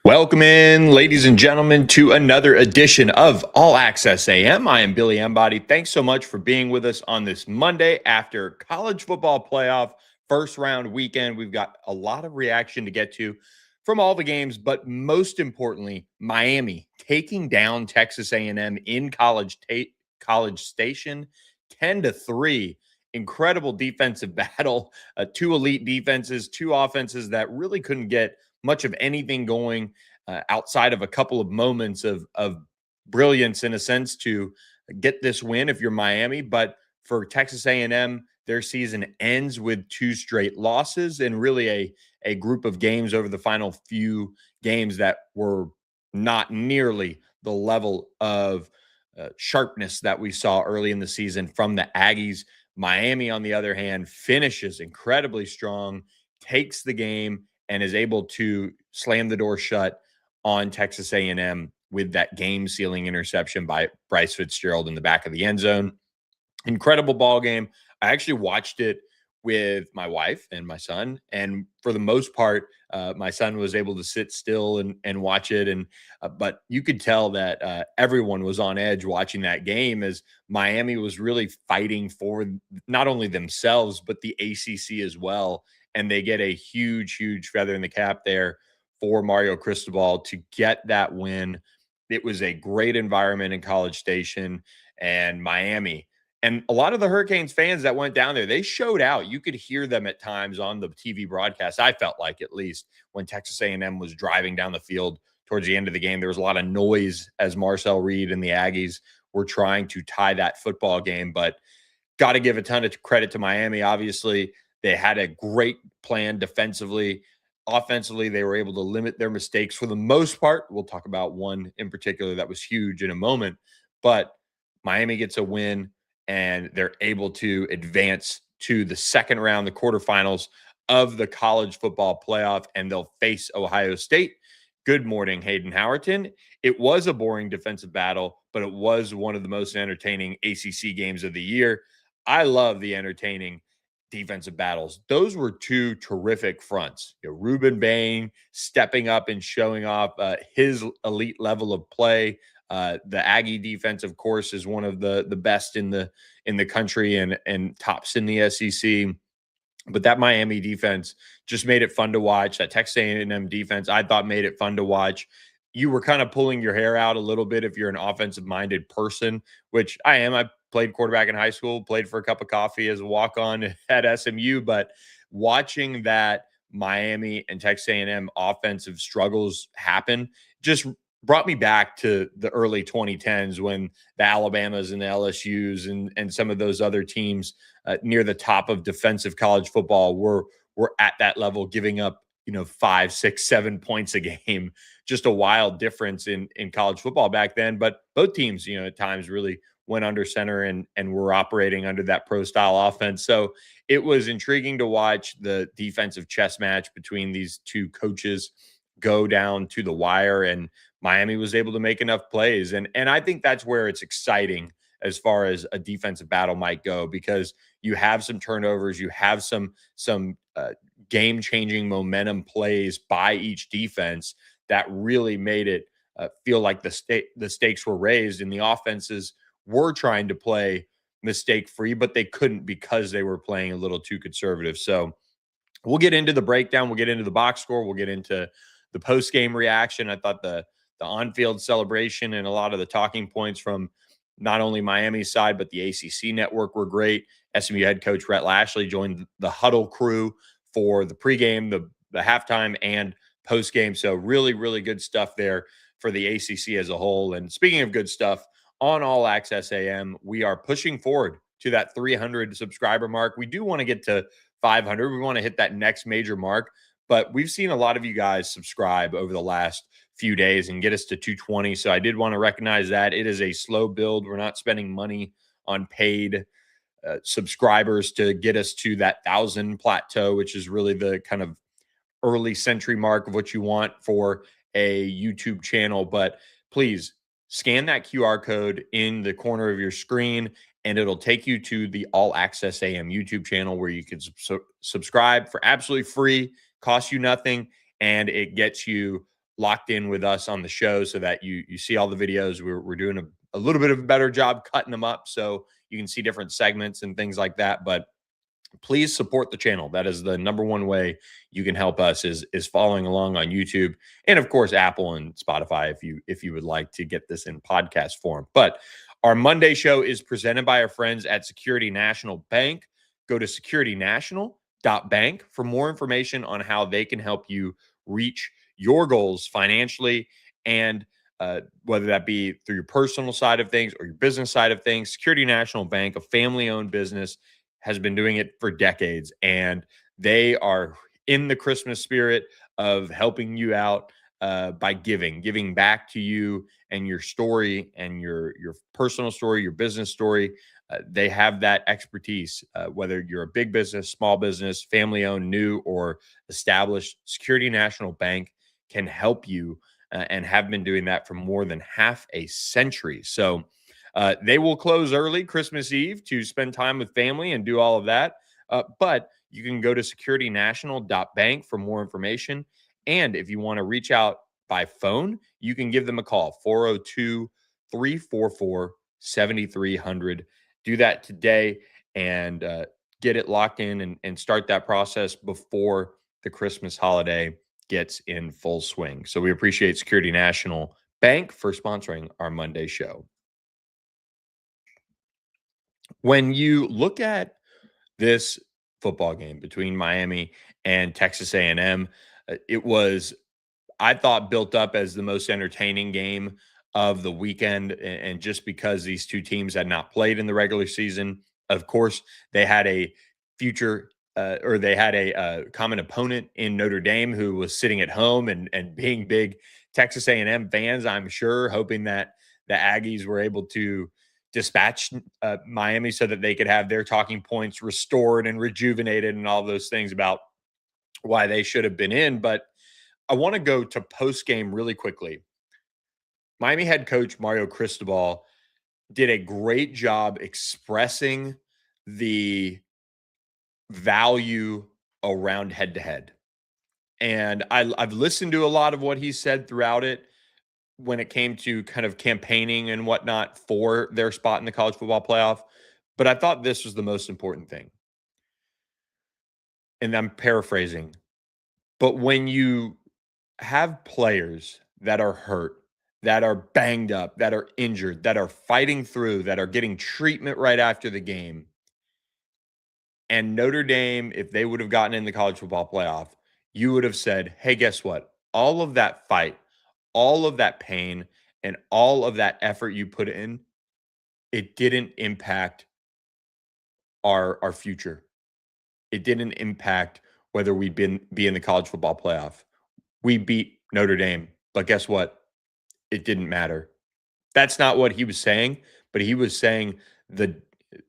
Welcome in, ladies and gentlemen, to another edition of All Access AM. I am Billy Embody. Thanks so much for being with us on this Monday after college football playoff first round weekend. We've got a lot of reaction to get to from all the games, but most importantly, Miami taking down Texas A&M in College Station 10-3. Incredible defensive battle, two elite defenses, two offenses that really couldn't get much of anything going outside of a couple of moments of brilliance in a sense to get this win if you're Miami. But for Texas A&M, their season ends with two straight losses and really a group of games over the final few games that were not nearly the level of sharpness that we saw early in the season from the Aggies. Miami, on the other hand, finishes incredibly strong, takes the game, and is able to slam the door shut on Texas A&M with that game-sealing interception by Bryce Fitzgerald in the back of the end zone. Incredible ball game. I actually watched it with my wife and my son, and for the most part, my son was able to sit still and watch it. And but you could tell that everyone was on edge watching that game as Miami was really fighting for not only themselves but the ACC as well. And they get a huge, huge feather in the cap there for Mario Cristobal to get that win. It was a great environment in College Station, and Miami and a lot of the Hurricanes fans that went down there, they showed out. You could hear them at times on the TV broadcast. I felt like, at least, when Texas A&M was driving down the field towards the end of the game, there was a lot of noise as Marcel Reed and the Aggies were trying to tie that football game. But got to give a ton of credit to Miami. Obviously, they had a great plan defensively. Offensively, they were able to limit their mistakes for the most part. We'll talk about one in particular that was huge in a moment. But Miami gets a win, and they're able to advance to the second round, the quarterfinals of the college football playoff, and they'll face Ohio State. Good morning, Hayden Howerton. It was a boring defensive battle, but it was one of the most entertaining ACC games of the year. I love the entertaining defensive battles. Those were two terrific fronts. Ruben Bain stepping up and showing off his elite level of play. The Aggie defense, of course, is one of the best in the country and tops in the SEC. But that Miami defense just made it fun to watch. That Texas A&M defense, I thought, made it fun to watch. You were kind of pulling your hair out a little bit if you're an offensive-minded person, which I am. I played quarterback in high school, played for a cup of coffee as a walk-on at SMU. But watching that Miami and Texas A&M offensive struggles happen just brought me back to the early 2010s when the Alabamas and the LSUs and some of those other teams near the top of defensive college football were at that level, giving up 5, 6, 7 points a game. Just a wild difference in college football back then. But both teams, at times really went under center and were operating under that pro style offense. So it was intriguing to watch the defensive chess match between these two coaches go down to the wire, and Miami was able to make enough plays. And I think that's where it's exciting as far as a defensive battle might go, because you have some turnovers, you have some game-changing momentum plays by each defense that really made it feel like the stakes were raised, and the offenses were trying to play mistake-free, but they couldn't because they were playing a little too conservative. So we'll get into the breakdown, we'll get into the box score, we'll get into the post-game reaction. I thought the on-field celebration and a lot of the talking points from not only Miami's side, but the ACC network were great. SMU head coach Rhett Lashley joined the huddle crew for the pregame, the halftime, and postgame. So really, really good stuff there for the ACC as a whole. And speaking of good stuff, on All Access AM, we are pushing forward to that 300 subscriber mark. We do want to get to 500. We want to hit that next major mark. But we've seen a lot of you guys subscribe over the last few days and get us to 220. So I did want to recognize that. It is a slow build. We're not spending money on paid subscribers to get us to that 1,000 plateau, which is really the kind of early century mark of what you want for a YouTube channel. But please scan that QR code in the corner of your screen, and it'll take you to the All Access AM YouTube channel where you can subscribe for absolutely free, costs you nothing, and it gets you locked in with us on the show so that you see all the videos. We're doing a little bit of a better job cutting them up so you can see different segments and things like that. But please support the channel. That is the number one way you can help us is following along on YouTube, and of course Apple and Spotify if you would like to get this in podcast form. But our Monday show is presented by our friends at Security National Bank. Go to securitynational.bank for more information on how they can help you reach your goals financially, and whether that be through your personal side of things or your business side of things. Security National Bank, a family-owned business, has been doing it for decades, and they are in the Christmas spirit of helping you out by giving back to you and your story and your personal story, your business story. They have that expertise, whether you're a big business, small business, family owned, new, or established. Security National Bank can help you and have been doing that for more than half a century. So they will close early Christmas Eve to spend time with family and do all of that. But you can go to securitynational.bank for more information. And if you want to reach out by phone, you can give them a call, 402-344-7300. Do that today and get it locked in and start that process before the Christmas holiday gets in full swing. So we appreciate Security National Bank for sponsoring our Monday show. When you look at this football game between Miami and Texas A&M, it was, I thought, built up as the most entertaining game of the weekend. And just because these two teams had not played in the regular season, of course, they had a they had a common opponent in Notre Dame who was sitting at home and being big Texas A&M fans, I'm sure, hoping that the Aggies were able to dispatch Miami so that they could have their talking points restored and rejuvenated and all those things about why they should have been in. But I want to go to post game really quickly. Miami head coach Mario Cristobal did a great job expressing the value around head to head. And I've listened to a lot of what he said throughout it when it came to kind of campaigning and whatnot for their spot in the college football playoff. But I thought this was the most important thing. And I'm paraphrasing. But when you have players that are hurt, that are banged up, that are injured, that are fighting through, that are getting treatment right after the game, and Notre Dame, if they would have gotten in the college football playoff, you would have said, hey, guess what? All of that fight, all of that pain, and all of that effort you put in, it didn't impact our future. It didn't impact whether we'd be in the college football playoff. We beat Notre Dame, but guess what? It didn't matter. That's not what he was saying, but he was saying the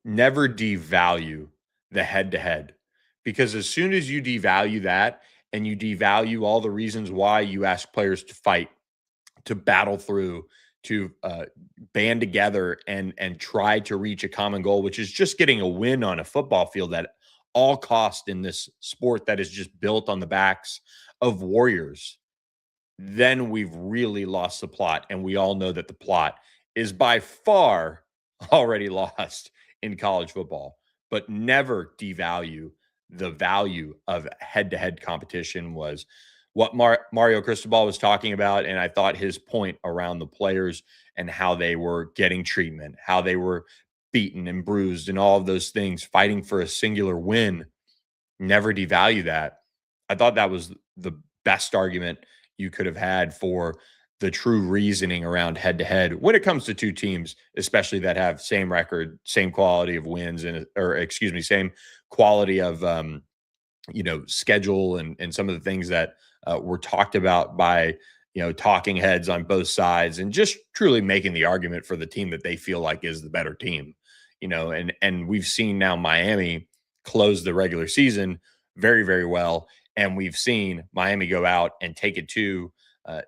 never devalue the head to head, because as soon as you devalue that and you devalue all the reasons why you ask players to fight, to battle through, to band together and try to reach a common goal, which is just getting a win on a football field at all cost in this sport that is just built on the backs of warriors, then we've really lost the plot. And we all know that the plot is by far already lost in college football. But never devalue the value of head-to-head competition was what Mario Cristobal was talking about. And I thought his point around the players and how they were getting treatment, how they were beaten and bruised and all of those things, fighting for a singular win, never devalue that. I thought that was the best argument you could have had for the true reasoning around head to head when it comes to two teams, especially that have same record, same quality of wins, same quality of schedule and some of the things that were talked about by talking heads on both sides, and just truly making the argument for the team that they feel like is the better team. And we've seen now Miami close the regular season very, very well, and we've seen Miami go out and take it to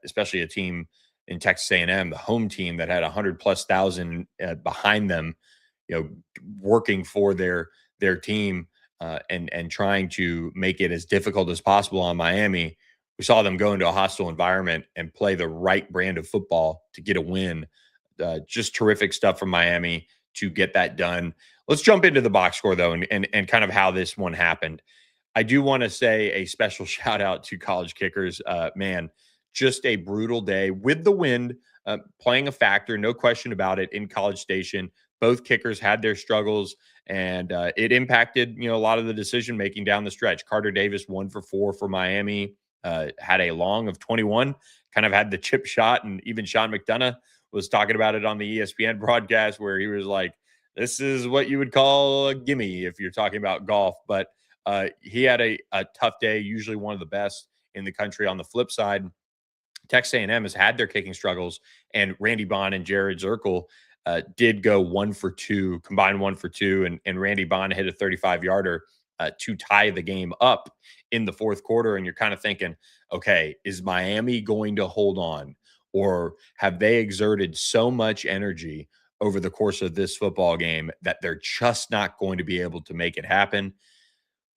especially a team in Texas A&M, the home team that had 100,000+ behind them, working for their team and trying to make it as difficult as possible on Miami. we saw them go into a hostile environment and play the right brand of football to get a win. Just terrific stuff from Miami to get that done. Let's jump into the box score though, and kind of how this one happened. I do want to say a special shout out to college kickers. Man, just a brutal day with the wind playing a factor, no question about it. In College Station, both kickers had their struggles, and it impacted a lot of the decision making down the stretch. Carter Davis 1 for 4 for Miami, had a long of 21, kind of had the chip shot, and even Sean McDonough was talking about it on the ESPN broadcast where he was like, "This is what you would call a gimme if you're talking about golf," but he had a tough day, usually one of the best in the country. On the flip side, Texas A&M has had their kicking struggles, and Randy Bond and Jared Zirkle did go 1 for 2, combined 1 for 2, and Randy Bond hit a 35-yarder to tie the game up in the fourth quarter. And you're kind of thinking, okay, is Miami going to hold on, or have they exerted so much energy over the course of this football game that they're just not going to be able to make it happen?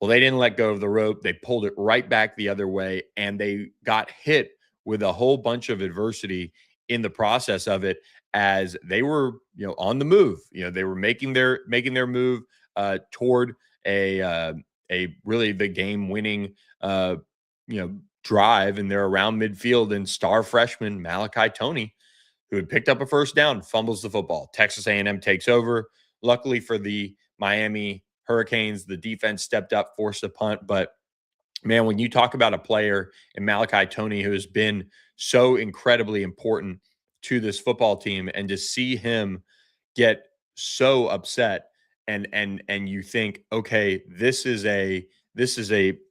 Well, they didn't let go of the rope. They pulled it right back the other way, and they got hit with a whole bunch of adversity in the process of it as they were, on the move. They were making their move toward a really the game winning drive, and they're around midfield, and star freshman Malachi Tony, who had picked up a first down, fumbles the football. Texas A&M takes over. Luckily for the Miami Hurricanes, the defense stepped up, forced a punt. But man, when you talk about a player in Malachi Tony who has been so incredibly important to this football team, and to see him get so upset, and you think, okay, this is a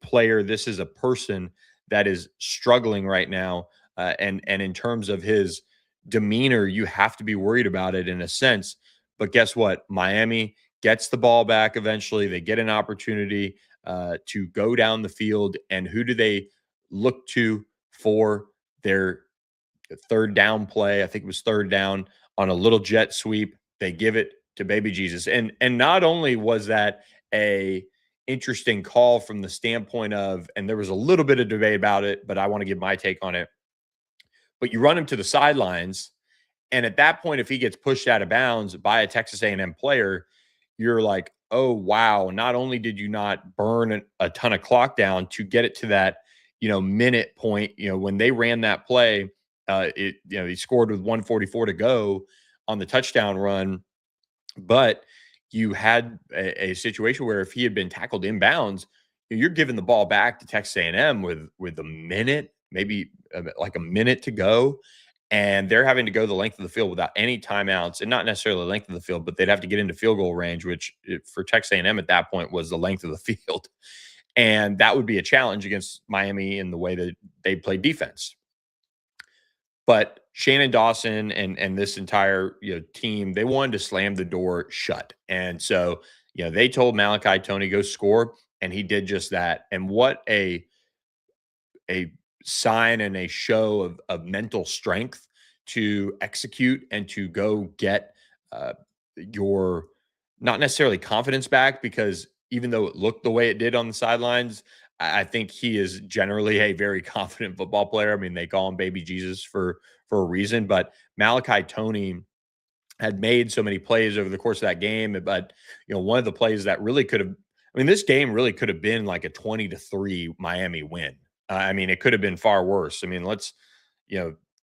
player, this is a person that is struggling right now, and in terms of his demeanor, you have to be worried about it in a sense. But guess what? Miami gets the ball back eventually. They get an opportunity to go down the field. And who do they look to for their third down play? I think it was third down on a little jet sweep. They give it to Baby Jesus. And not only was that a interesting call from the standpoint of, and there was a little bit of debate about it, but I want to give my take on it. But you run him to the sidelines, and at that point, if he gets pushed out of bounds by a Texas A&M player, you're like, oh, wow. Not only did you not burn a ton of clock down to get it to that, minute point, when they ran that play, he scored with 144 to go on the touchdown run. But you had a situation where if he had been tackled inbounds, you're giving the ball back to Texas A&M with a minute, maybe like a minute to go, and they're having to go the length of the field without any timeouts, and not necessarily the length of the field, but they'd have to get into field goal range, which for Texas A&M at that point was the length of the field. And that would be a challenge against Miami in the way that they play defense. But Shannon Dawson and this entire team, they wanted to slam the door shut. And so, they told Malachi Tony, go score, and he did just that. And what a sign and a show of mental strength to execute and to go get your, not necessarily confidence back, because even though it looked the way it did on the sidelines, I think he is generally a very confident football player. I mean, they call him Baby Jesus for a reason. But Malachi Tony had made so many plays over the course of that game. But one of the plays that really could have, I mean, this game really could have been like a 20-3 Miami win. I mean, it could have been far worse. I mean, let's,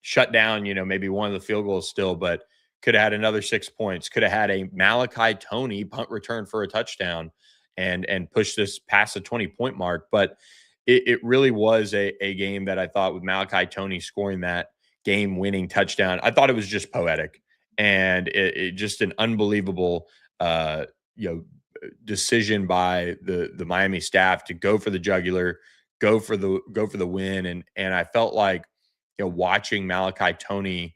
shut down, maybe one of the field goals still, but could have had another 6 points, could have had a Malachi Tony punt return for a touchdown and push this past the 20-point mark. But it really was a game that I thought, with Malachi Tony scoring that game winning touchdown, I thought it was just poetic, and it just an unbelievable, you know, decision by the Miami staff to go for the jugular, go for the win. And I felt like, watching Malachi Tony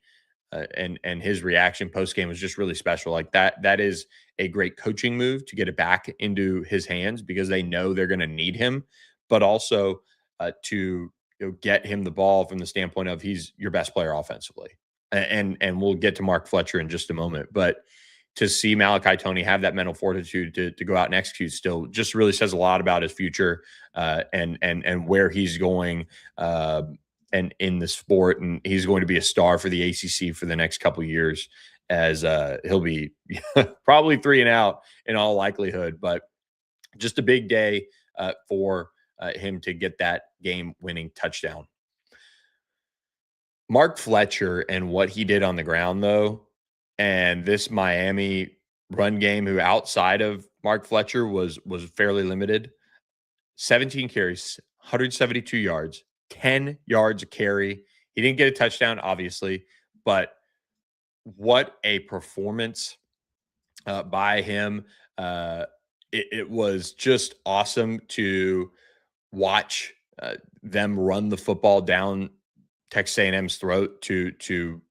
and his reaction post game was just really special. Like that is a great coaching move to get it back into his hands, because they know they're going to need him, but also to get him the ball from the standpoint of he's your best player offensively. And we'll get to Mark Fletcher in just a moment, but to see Malachi Tony have that mental fortitude to go out and execute still just really says a lot about his future, and where he's going, and in the sport. And he's going to be a star for the ACC for the next couple of years, as he'll be probably 3 and out in all likelihood. But just a big day for him to get that game-winning touchdown. Mark Fletcher and what he did on the ground, though, and this Miami run game, who outside of Mark Fletcher was fairly limited. 17 carries, 172 yards, 10 yards a carry. He didn't get a touchdown, obviously, but what a performance by him. It was just awesome to watch them run the football down Texas A&M's throat to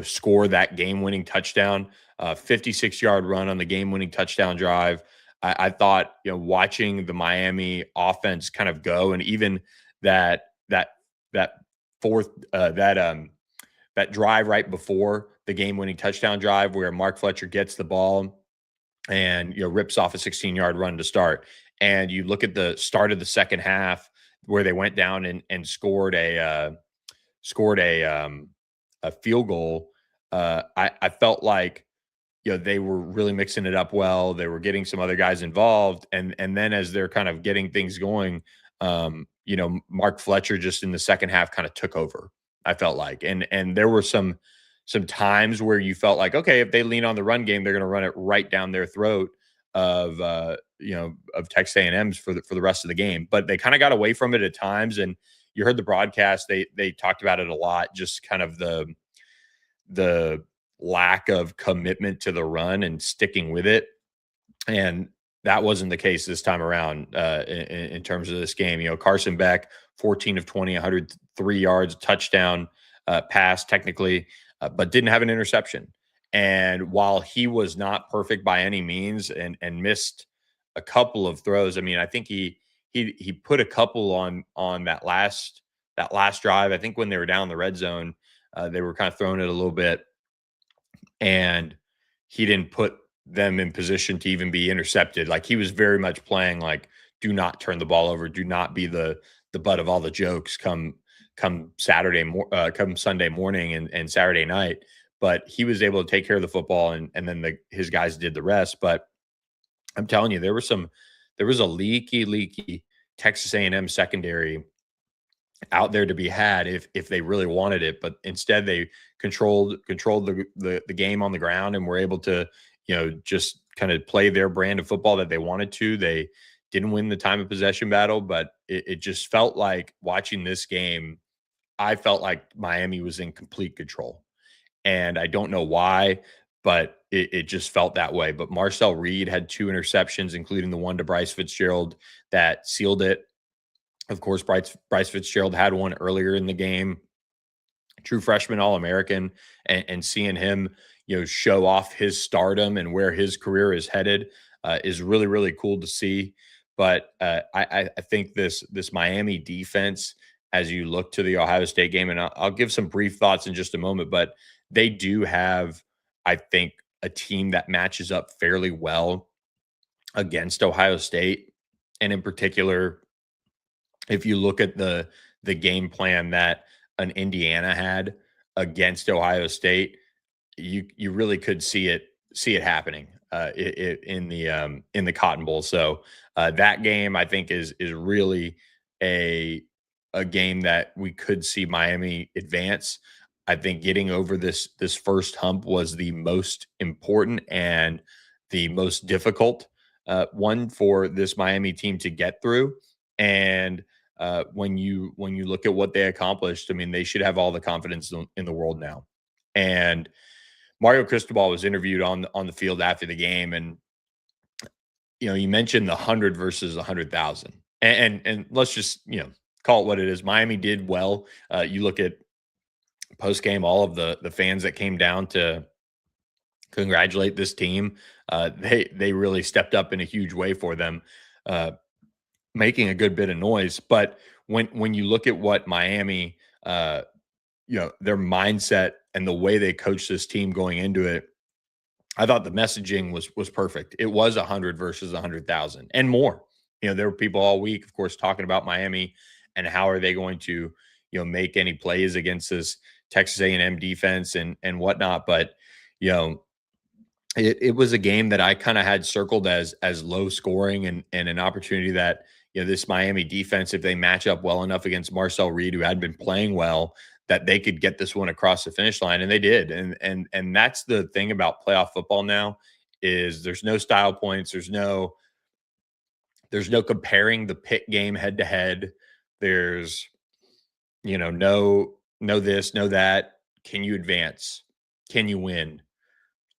score that game-winning touchdown. 56-yard run on the game-winning touchdown drive. I thought, watching the Miami offense kind of go, and even that fourth that drive right before the game-winning touchdown drive, where Mark Fletcher gets the ball and rips off a 16-yard run to start. And you look at the start of the second half, where they went down and scored a field goal. I felt like they were really mixing it up well. They were getting some other guys involved, and then as they're kind of getting things going, Mark Fletcher just in the second half kind of took over, I felt like. And there were some times where you felt like, okay, if they lean on the run game, they're going to run it right down their throat of Texas A&M's for the rest of the game. But they kind of got away from it at times, and you heard the broadcast, they talked about it a lot, just kind of the lack of commitment to the run and sticking with it. And that wasn't the case this time around in terms of this game. Carson Beck, 14 of 20, 103 yards, touchdown pass technically, but didn't have an interception. And while he was not perfect by any means and missed a couple of throws, I mean, I think he put a couple on that last drive. I think when they were down the red zone, they were kind of throwing it a little bit, and he didn't put them in position to even be intercepted. Like, he was very much playing like, do not turn the ball over, do not be the butt of all the jokes come Sunday morning and Saturday night. But he was able to take care of the football, and then his guys did the rest. But I'm telling you, there was a leaky Texas A&M secondary out there to be had if they really wanted it. But instead, they controlled the game on the ground and were able to just kind of play their brand of football that they wanted to. They didn't win the time of possession battle, but it just felt like, watching this game, I felt like Miami was in complete control. And I don't know why, but it just felt that way. But Marcel Reed had 2 interceptions, including the one to Bryce Fitzgerald that sealed it. Of course, Bryce Fitzgerald had one earlier in the game. True freshman All-American, and seeing him, show off his stardom and where his career is headed is really, really cool to see. But I think this Miami defense, as you look to the Ohio State game, and I'll give some brief thoughts in just a moment, but they do have, I think, a team that matches up fairly well against Ohio State. And in particular, if you look at the game plan that an Indiana had against Ohio State, you really could see it happening in the Cotton Bowl. So that game, I think, is really a game that we could see Miami advance. I think getting over this first hump was the most important and the most difficult one for this Miami team to get through. And when you look at what they accomplished, I mean, they should have all the confidence in the world now. And Mario Cristobal was interviewed on the field after the game, and you mentioned the 100 versus 100,000, and let's just call it what it is. Miami did well. You look at post game, all of the fans that came down to congratulate this team, they really stepped up in a huge way for them, making a good bit of noise. But when you look at what Miami, their mindset and the way they coach this team going into it, I thought the messaging was perfect. It was 100 versus 100,000 and more. There were people all week, of course, talking about Miami and how are they going to, make any plays against this Texas A&M defense and whatnot. But you know, it was a game that I kind of had circled as low scoring and an opportunity that this Miami defense, if they match up well enough against Marcel Reed, who had been playing well, that they could get this one across the finish line, and they did. And that's the thing about playoff football now is there's no style points, there's no comparing the pit game head to head. There's no this, no that. Can you advance? Can you win?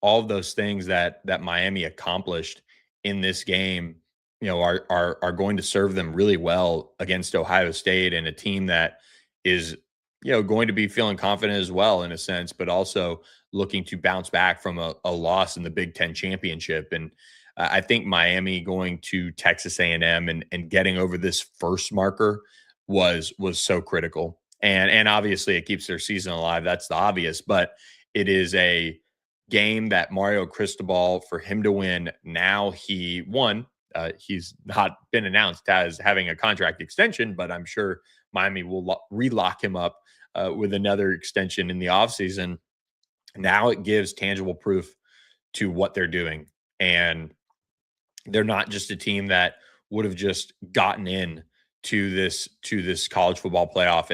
All of those things that Miami accomplished in this game, are going to serve them really well against Ohio State and a team that is, going to be feeling confident as well in a sense, but also looking to bounce back from a loss in the Big Ten championship. And I think Miami going to Texas A&M and getting over this first marker was so critical. And obviously it keeps their season alive. That's the obvious, but it is a game that Mario Cristobal, for him to win, now he won. He's not been announced as having a contract extension, but I'm sure Miami will relock him up with another extension in the offseason. Now it gives tangible proof to what they're doing. And they're not just a team that would have just gotten in to this college football playoff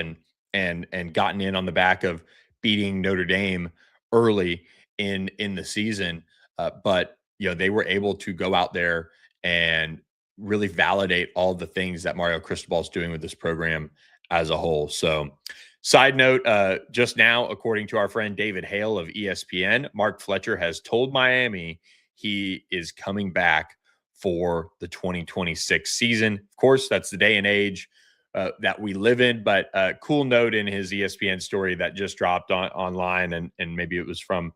and gotten in on the back of beating Notre Dame early in the season, but they were able to go out there and really validate all the things that Mario Cristobal is doing with this program as a whole. So, side note, just now, according to our friend David Hale of ESPN, Mark Fletcher has told Miami he is coming back for the 2026 season. Of course, that's the day and age that we live in. But cool note in his ESPN story that just dropped online, and maybe it was from,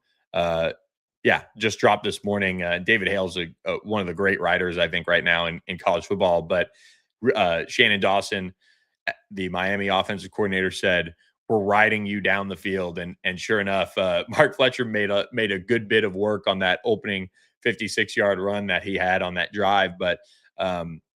just dropped this morning. David Hale's one of the great writers, I think, right now in college football. But Shannon Dawson, the Miami offensive coordinator, said, "We're riding you down the field," and sure enough, Mark Fletcher made a good bit of work on that opening 56-yard run that he had on that drive. But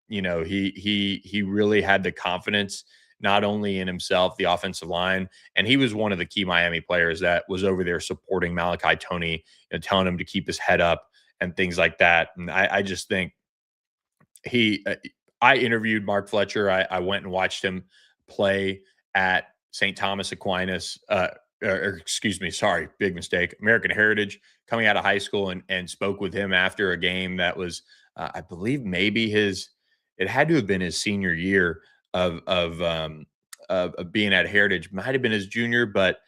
he really had the confidence not only in himself, the offensive line, and he was one of the key Miami players that was over there supporting Malachi Toney and telling him to keep his head up and things like that. And I just think I interviewed Mark Fletcher. I went and watched him play at St. Thomas Aquinas, or excuse me, sorry, big mistake, American Heritage, coming out of high school, and spoke with him after a game that was, I believe, maybe it had to have been his senior year of being at Heritage. Might have been his junior, but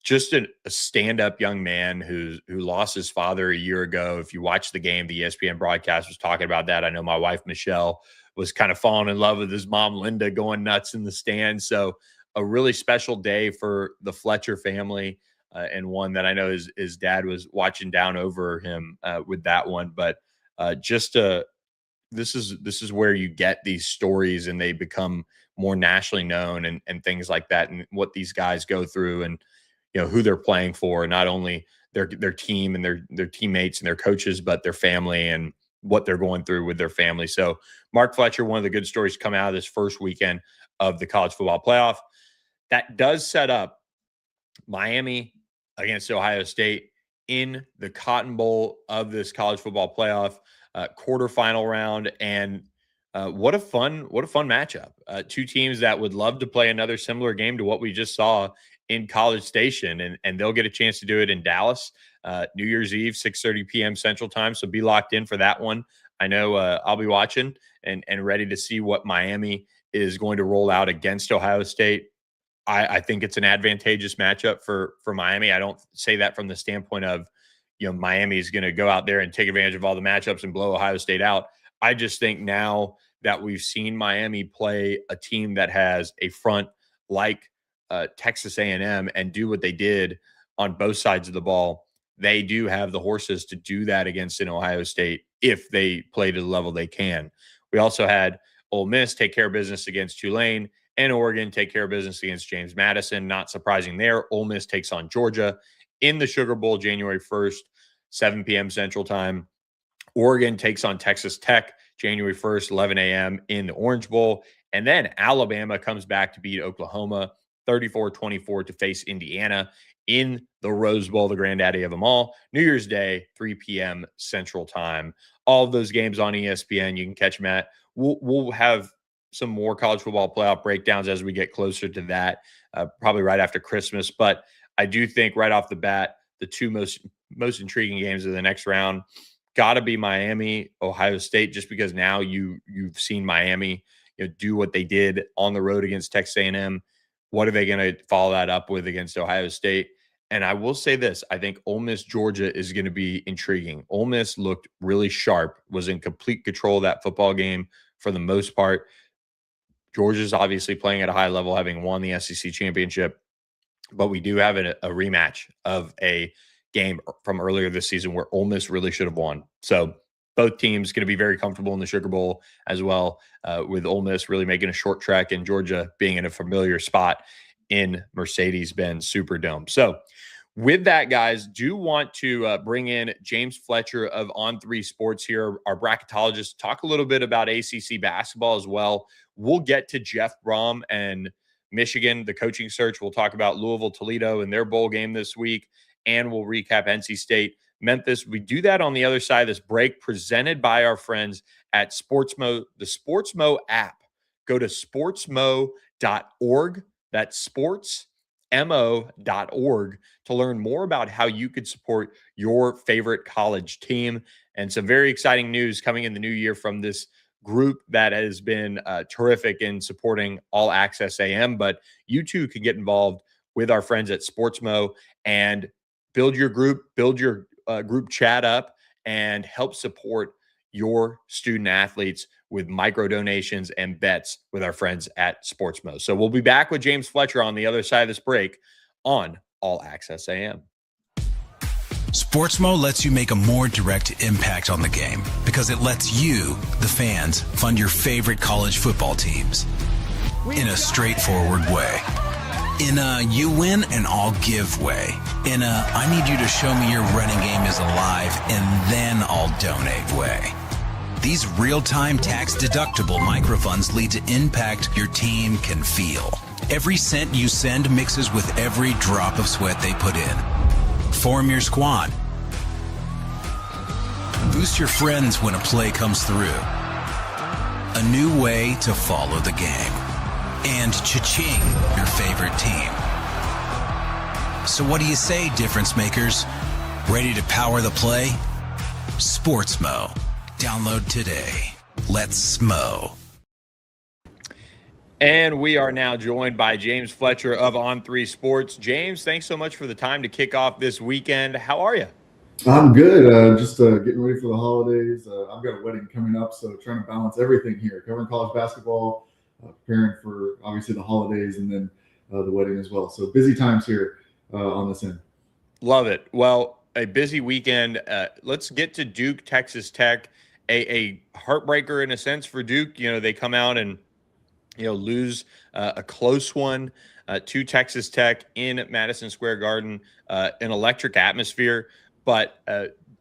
just a stand-up young man who lost his father a year ago. If you watch the game, the ESPN broadcast was talking about that. I know my wife Michelle was kind of falling in love with his mom Linda, going nuts in the stands. So a really special day for the Fletcher family, and one that I know his dad was watching down over him with that one. But just this is where you get these stories and they become more nationally known and things like that, and what these guys go through, and who they're playing for, not only their team and their teammates and their coaches, but their family and what they're going through with their family. So Mark Fletcher, one of the good stories to come out of this first weekend of the college football playoff. That does set up Miami against Ohio State in the Cotton Bowl of this college football playoff quarterfinal round. And what a fun matchup. Two teams that would love to play another similar game to what we just saw in College Station, and they'll get a chance to do it in Dallas, New Year's Eve, 6:30 p.m. Central Time. So be locked in for that one. I know I'll be watching and ready to see what Miami is going to roll out against Ohio State. I think it's an advantageous matchup for Miami. I don't say that from the standpoint of, Miami is going to go out there and take advantage of all the matchups and blow Ohio State out. I just think now that we've seen Miami play a team that has a front like Texas A&M and do what they did on both sides of the ball, they do have the horses to do that against an Ohio State if they play to the level they can. We also had Ole Miss take care of business against Tulane, and Oregon take care of business against James Madison. Not surprising there. Ole Miss takes on Georgia in the Sugar Bowl January 1st. 7 p.m. Central Time. Oregon takes on Texas Tech January 1st, 11 a.m. in the Orange Bowl. And then Alabama comes back to beat Oklahoma 34-24 to face Indiana in the Rose Bowl, the granddaddy of them all. New Year's Day, 3 p.m. Central Time. All of those games on ESPN. You can catch them at. We'll have some more college football playoff breakdowns as we get closer to that, probably right after Christmas. But I do think right off the bat, the two most intriguing games of the next round got to be Miami, Ohio State, just because now you've seen Miami do what they did on the road against Texas A&M. What are they going to follow that up with against Ohio State? And I will say this, I think Ole Miss, Georgia is going to be intriguing. Ole Miss looked really sharp, was in complete control of that football game for the most part. Georgia's obviously playing at a high level, having won the SEC championship. But we do have a rematch of a game from earlier this season where Ole Miss really should have won. So both teams going to be very comfortable in the Sugar Bowl as well, with Ole Miss really making a short trek and Georgia being in a familiar spot in Mercedes-Benz Superdome. So with that, guys, do want to bring in James Fletcher of On3 Sports here, our bracketologist, talk a little bit about ACC basketball as well. We'll get to Jeff Brohm and Michigan, the coaching search. We'll talk about Louisville, Toledo, and their bowl game this week, and we'll recap NC State, Memphis. We do that on the other side of this break, presented by our friends at Sportsmo, the Sportsmo app. Go to sportsmo.org. That's sportsmo.org to learn more about how you could support your favorite college team. And some very exciting news coming in the new year from this group that has been terrific in supporting All Access AM. But you too can get involved with our friends at Sportsmo and build your group, build your group chat up, and help support your student athletes with micro donations and bets with our friends at Sportsmo. So we'll be back with James Fletcher on the other side of this break on All Access AM. Sportsmo lets you make a more direct impact on the game because it lets you, the fans, fund your favorite college football teams in a straightforward way. In a you win and I'll give way. In a I need you to show me your running game is alive and then I'll donate way. These real-time tax-deductible microfunds lead to impact your team can feel. Every cent you send mixes with every drop of sweat they put in. Form your squad. Boost your friends when a play comes through. A new way to follow the game. And cha-ching, your favorite team. So what do you say, difference makers? Ready to power the play? Sportsmo. Download today. Let's smo. And we are now joined by James Fletcher of On3 Sports. James, thanks so much for the time to kick off this weekend. How are you? I'm good. Just getting ready for the holidays. I've got a wedding coming up, so trying to balance everything here. Covering college basketball, preparing for obviously the holidays, and then the wedding as well. So busy times here on this end. Love it. Well, a busy weekend. Let's get to Duke, Texas Tech. A heartbreaker in a sense for Duke. You know, they come out and lose a close one to Texas Tech in Madison Square Garden, an electric atmosphere, but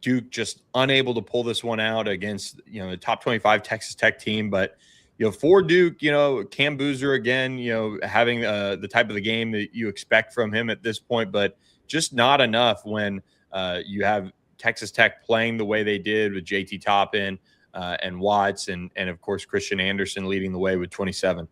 Duke just unable to pull this one out against, the top 25 Texas Tech team. But, for Duke, Cam Boozer again, having the type of the game that you expect from him at this point, but just not enough when you have Texas Tech playing the way they did with JT Toppin and Watts and of course Christian Anderson leading the way with 27.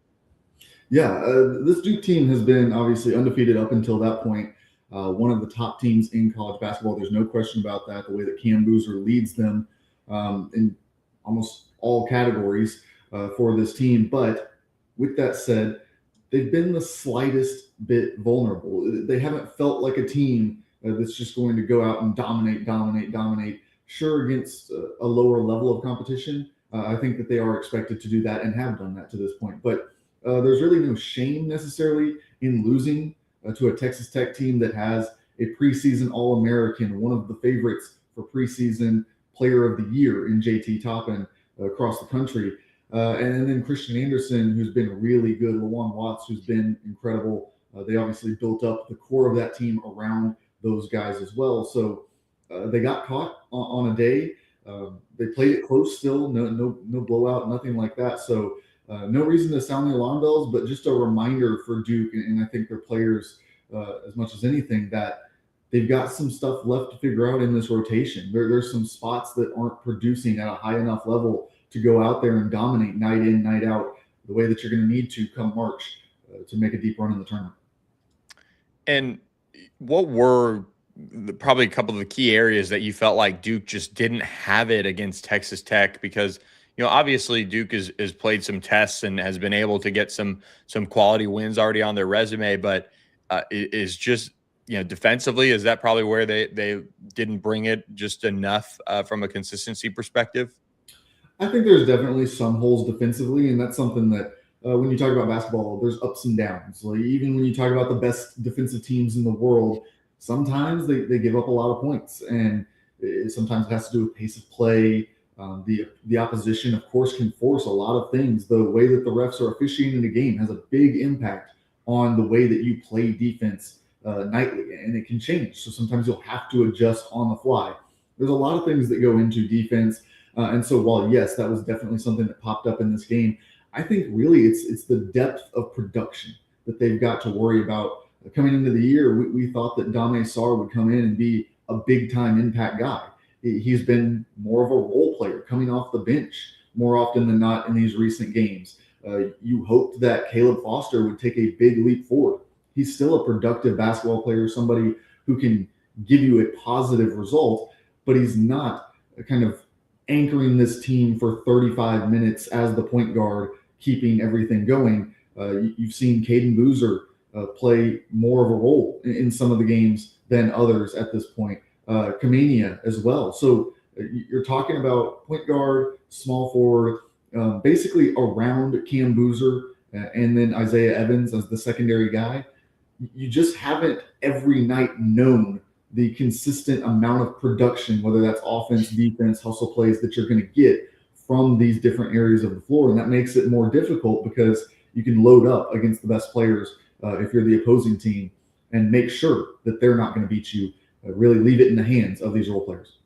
Yeah, this Duke team has been obviously undefeated up until that point. One of the top teams in college basketball. There's no question about that. The way that Cam Boozer leads them in almost all categories for this team. But with that said, they've been the slightest bit vulnerable. They haven't felt like a team that's just going to go out and dominate. Sure, against a lower level of competition, I think that they are expected to do that and have done that to this point. But there's really no shame necessarily in losing to a Texas Tech team that has a preseason All-American, one of the favorites for preseason player of the year in JT Toppin across the country. And then Christian Anderson, who's been really good, Lawan Watts, who's been incredible. They obviously built up the core of that team around those guys as well. So They got caught on a day. They played it close still, no blowout, nothing like that. So no reason to sound the alarm bells, but just a reminder for Duke, and I think their players, as much as anything, that they've got some stuff left to figure out in this rotation. There's some spots that aren't producing at a high enough level to go out there and dominate night in, night out, the way that you're going to need to come March to make a deep run in the tournament. And what were probably a couple of the key areas that you felt like Duke just didn't have it against Texas Tech? Because, obviously Duke has played some tests and has been able to get some quality wins already on their resume, but is just, defensively, is that probably where they didn't bring it just enough from a consistency perspective? I think there's definitely some holes defensively, and that's something that when you talk about basketball, there's ups and downs. Like even when you talk about the best defensive teams in the world, sometimes they give up a lot of points, and sometimes it has to do with pace of play. The opposition, of course, can force a lot of things. The way that the refs are officiating the game has a big impact on the way that you play defense nightly, and it can change. So sometimes you'll have to adjust on the fly. There's a lot of things that go into defense. And so while, yes, that was definitely something that popped up in this game, I think really it's the depth of production that they've got to worry about. Coming into the year, we thought that Dame Sarr would come in and be a big-time impact guy. He's been more of a role player coming off the bench more often than not in these recent games. You hoped that Caleb Foster would take a big leap forward. He's still a productive basketball player, somebody who can give you a positive result, but he's not a kind of anchoring this team for 35 minutes as the point guard, keeping everything going. You've seen Caden Boozer play more of a role in some of the games than others at this point. Kamenia as well. So you're talking about point guard, small forward, basically around Cam Boozer and then Isaiah Evans as the secondary guy. You just haven't every night known the consistent amount of production, whether that's offense, defense, hustle plays that you're going to get from these different areas of the floor. And that makes it more difficult because you can load up against the best players if you're the opposing team and make sure that they're not going to beat you. Really leave it in the hands of these role players.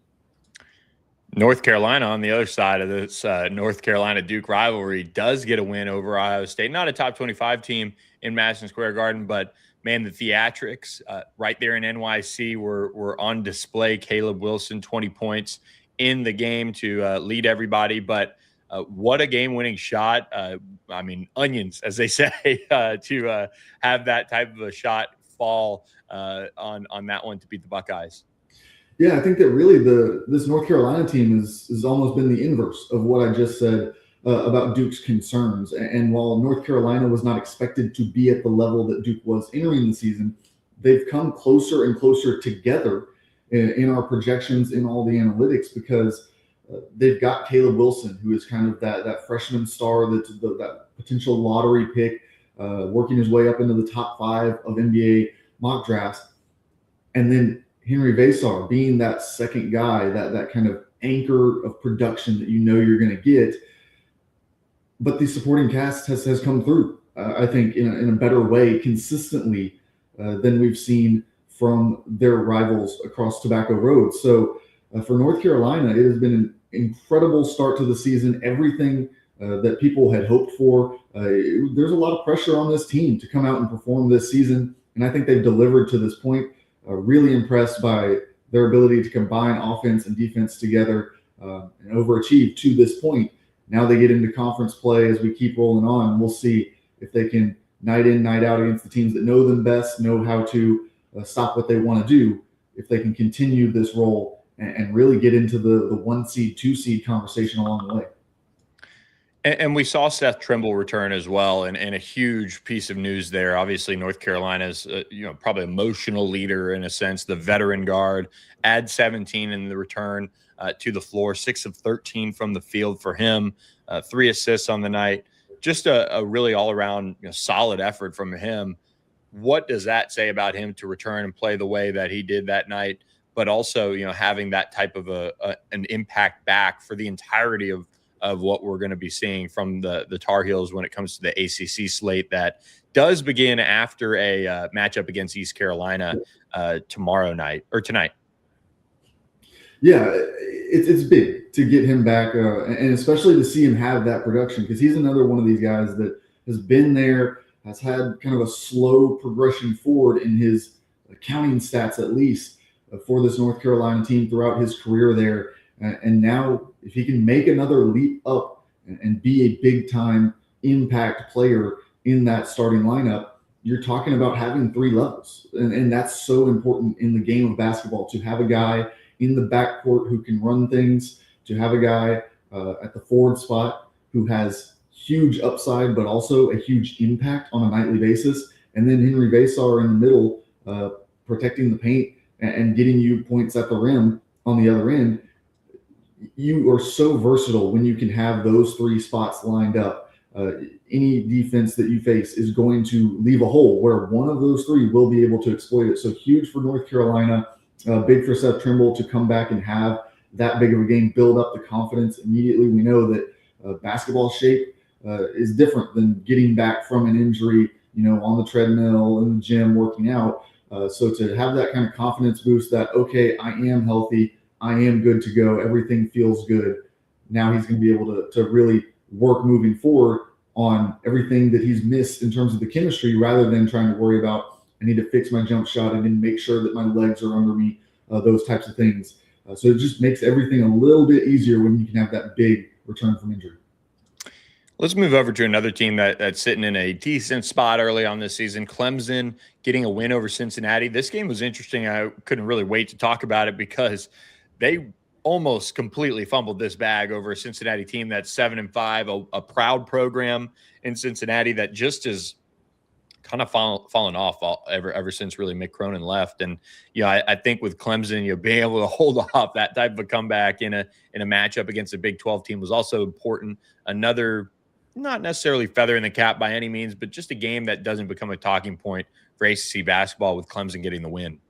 North Carolina on the other side of this North Carolina-Duke rivalry does get a win over Ohio State. Not a top 25 team in Madison Square Garden, but man, the theatrics right there in NYC were on display. Caleb Wilson, 20 points in the game to lead everybody. But what a game-winning shot. I mean, onions, as they say, to have that type of a shot fall on that one to beat the Buckeyes. Yeah, I think that really this North Carolina team has almost been the inverse of what I just said about Duke's concerns. And while North Carolina was not expected to be at the level that Duke was entering the season, they've come closer and closer together in our projections, in all the analytics, because they've got Caleb Wilson, who is kind of that freshman star, that potential lottery pick, working his way up into the top 5 of NBA mock drafts. And then Henry Vesar being that second guy, that kind of anchor of production that you're going to get. But the supporting cast has come through, I think, in a better way consistently than we've seen from their rivals across Tobacco Road. So for North Carolina, it has been an incredible start to the season. Everything that people had hoped for. There's a lot of pressure on this team to come out and perform this season, and I think they've delivered to this point. Really impressed by their ability to combine offense and defense together and overachieve to this point. Now they get into conference play as we keep rolling on, and we'll see if they can night in, night out against the teams that know them best, know how to stop what they want to do, if they can continue this role and really get into the 1 seed, 2 seed conversation along the way. And we saw Seth Trimble return as well, and a huge piece of news there. Obviously, North Carolina's probably emotional leader in a sense, the veteran guard, add 17 in the return to the floor, 6 of 13 from the field for him, 3 assists on the night. Just a really all-around solid effort from him. What does that say about him to return and play the way that he did that night, but also having that type of an impact back for the entirety of what we're going to be seeing from the Tar Heels when it comes to the ACC slate that does begin after a matchup against East Carolina tonight. Yeah, it's big to get him back, and especially to see him have that production, because he's another one of these guys that has been there, has had kind of a slow progression forward in his counting stats, at least for this North Carolina team throughout his career there. And now, if he can make another leap up and be a big time impact player in that starting lineup, you're talking about having 3 levels. And that's so important in the game of basketball, to have a guy in the backcourt who can run things, to have a guy at the forward spot who has huge upside, but also a huge impact on a nightly basis. And then Henry Vasar in the middle, protecting the paint and getting you points at the rim on the other end. You are so versatile when you can have those 3 spots lined up. Any defense that you face is going to leave a hole where one of those 3 will be able to exploit it. So huge for North Carolina, big for Seth Trimble to come back and have that big of a game, build up the confidence immediately. We know that basketball shape is different than getting back from an injury, on the treadmill in the gym working out. So to have that kind of confidence boost that, okay, I am healthy, I am good to go, everything feels good. Now he's going to be able to really work moving forward on everything that he's missed in terms of the chemistry, rather than trying to worry about, I need to fix my jump shot and then make sure that my legs are under me, those types of things. So it just makes everything a little bit easier when you can have that big return from injury. Let's move over to another team that's sitting in a decent spot early on this season. Clemson getting a win over Cincinnati. This game was interesting. I couldn't really wait to talk about it because they almost completely fumbled this bag over a Cincinnati team that's 7-5, a proud program in Cincinnati that just is kind of fallen off ever since really Mick Cronin left. And I think with Clemson, being able to hold off that type of a comeback in a matchup against a Big 12 team was also important. Another, not necessarily feather in the cap by any means, but just a game that doesn't become a talking point for ACC basketball with Clemson getting the win.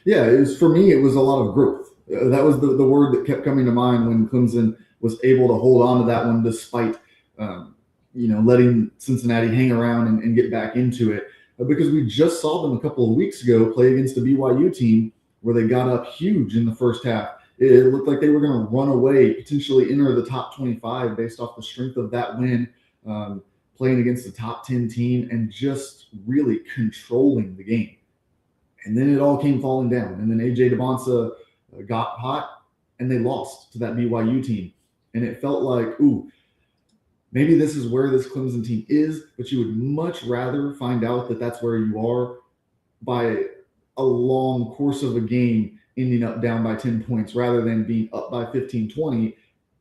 Yeah, for me, it was a lot of growth. That was the word that kept coming to mind when Clemson was able to hold on to that one despite, letting Cincinnati hang around and get back into it. Because we just saw them a couple of weeks ago play against the BYU team where they got up huge in the first half. It looked like they were going to run away, potentially enter the top 25 based off the strength of that win, playing against the top 10 team and just really controlling the game. And then it all came falling down. And then A.J. DeBonsa got hot and they lost to that BYU team. And it felt like, maybe this is where this Clemson team is, but you would much rather find out that that's where you are by a long course of a game ending up down by 10 points rather than being up by 15-20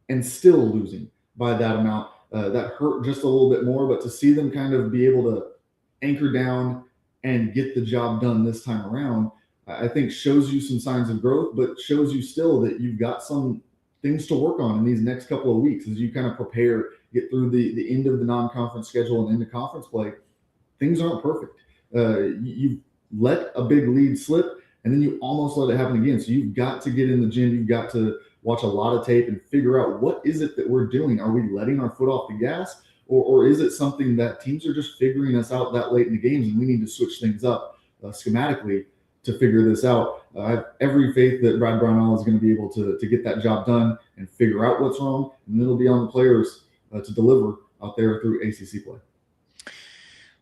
and still losing by that amount. That hurt just a little bit more, but to see them kind of be able to anchor down and get the job done this time around, I think shows you some signs of growth, but shows you still that you've got some things to work on in these next couple of weeks as you kind of prepare, get through the end of the non-conference schedule and into conference play. Things aren't perfect. You let a big lead slip, and then you almost let it happen again. So you've got to get in the gym. You've got to watch a lot of tape and figure out, what is it that we're doing? Are we letting our foot off the gas? Or is it something that teams are just figuring us out that late in the games and we need to switch things up schematically to figure this out? I have every faith that Brad Brownell is going to be able to get that job done and figure out what's wrong. And it'll be on the players to deliver out there through ACC play.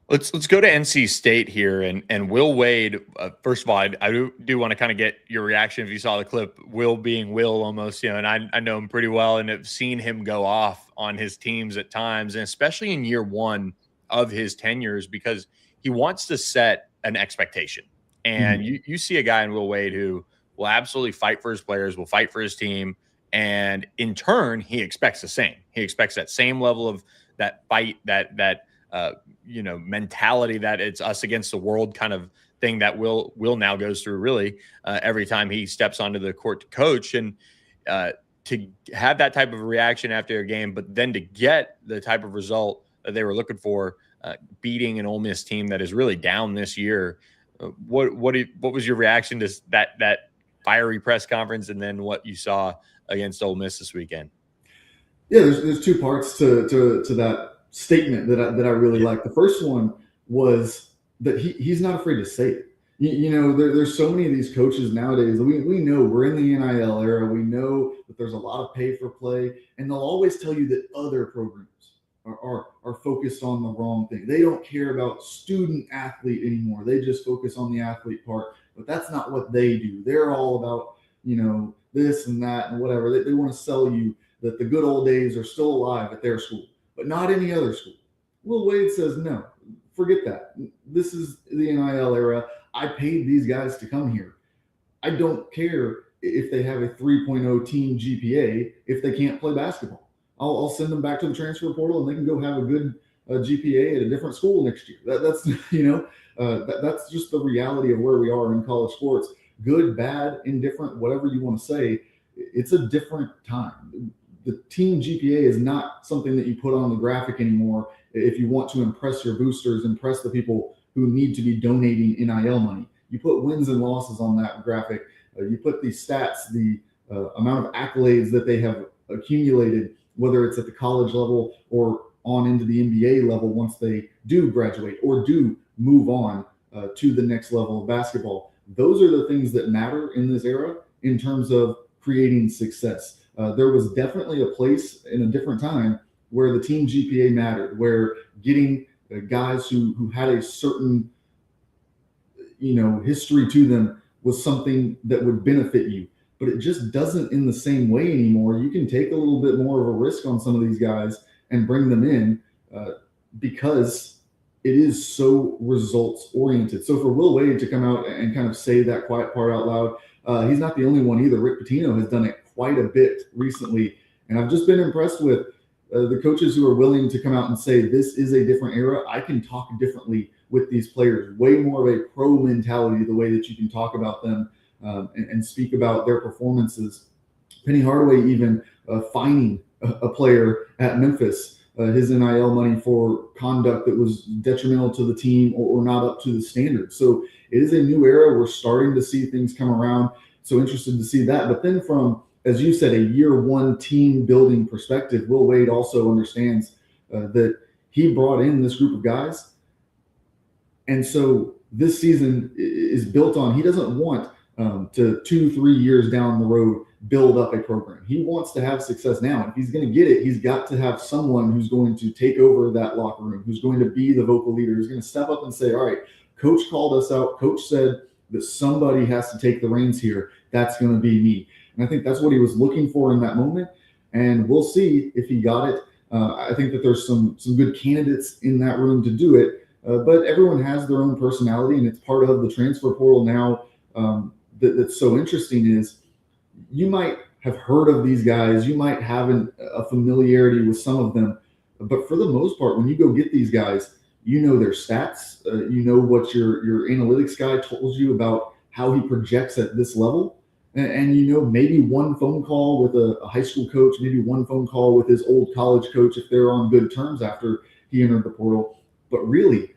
Let's go to NC State here and Will Wade. First of all, I do want to kind of get your reaction if you saw the clip. Will being Will almost, and I know him pretty well and have seen him go off on his teams at times, and especially in year one of his tenures, because he wants to set an expectation. And you see a guy in Will Wade who will absolutely fight for his players, will fight for his team, and in turn, he expects the same. He expects that same level of that fight, that mentality that it's us against the world kind of thing that Will now goes through really every time he steps onto the court to coach. And to have that type of reaction after a game, but then to get the type of result that they were looking for, beating an Ole Miss team that is really down this year. What was your reaction to that fiery press conference, and then what you saw against Ole Miss this weekend? Yeah, there's two parts to that statement that I really like. The first one was that he's not afraid to say it. There's so many of these coaches nowadays. We know we're in the NIL era. We know that there's a lot of pay for play, and they'll always tell you that other programs are focused on the wrong thing. They don't care about student athlete anymore. They just focus on the athlete part. But that's not what they do. They're all about, this and that and whatever. They want to sell you that the good old days are still alive at their school, but not any other school. Will Wade says, no, forget that. This is the NIL era. I paid these guys to come here. I don't care if they have a 3.0 team GPA if they can't play basketball. I'll send them back to the transfer portal and they can go have a good GPA at a different school next year. That's that's just the reality of where we are in college sports. Good, bad, indifferent, whatever you want to say. It's a different time. The team GPA is not something that you put on the graphic anymore if you want to impress your boosters, impress the people who need to be donating NIL money. You put wins and losses on that graphic. You put the stats, the amount of accolades that they have accumulated, whether it's at the college level or on into the NBA level once they do graduate or do move on to the next level of basketball. Those are the things that matter in this era in terms of creating success. There was definitely a place in a different time where the team GPA mattered, where getting guys who had a certain, history to them was something that would benefit you. But it just doesn't in the same way anymore. You can take a little bit more of a risk on some of these guys and bring them in because it is so results oriented. So for Will Wade to come out and kind of say that quiet part out loud, he's not the only one either. Rick Pitino has done it quite a bit recently. And I've just been impressed with the coaches who are willing to come out and say, this is a different era. I can talk differently with these players, way more of a pro mentality, the way that you can talk about them and speak about their performances. Penny Hardaway even fining a player at Memphis, his NIL money for conduct that was detrimental to the team or not up to the standard. So it is a new era. We're starting to see things come around. So interested to see that. But then from, as you said, a year one team building perspective, Will Wade also understands that he brought in this group of guys. And so this season is built on, he doesn't want to 2-3 years down the road build up a program. He wants to have success now. If he's going to get it, he's got to have someone who's going to take over that locker room, who's going to be the vocal leader, who's going to step up and say, all right, coach called us out. Coach said that somebody has to take the reins here. That's going to be me. And I think that's what he was looking for in that moment. And we'll see if he got it. I think that there's some good candidates in that room to do it. But everyone has their own personality, and it's part of the transfer portal now. That's so interesting is you might have heard of these guys. You might have a familiarity with some of them. But for the most part, when you go get these guys, you know their stats. You know what your analytics guy told you about how he projects at this level. And maybe one phone call with a high school coach, maybe one phone call with his old college coach if they're on good terms after he entered the portal. But really,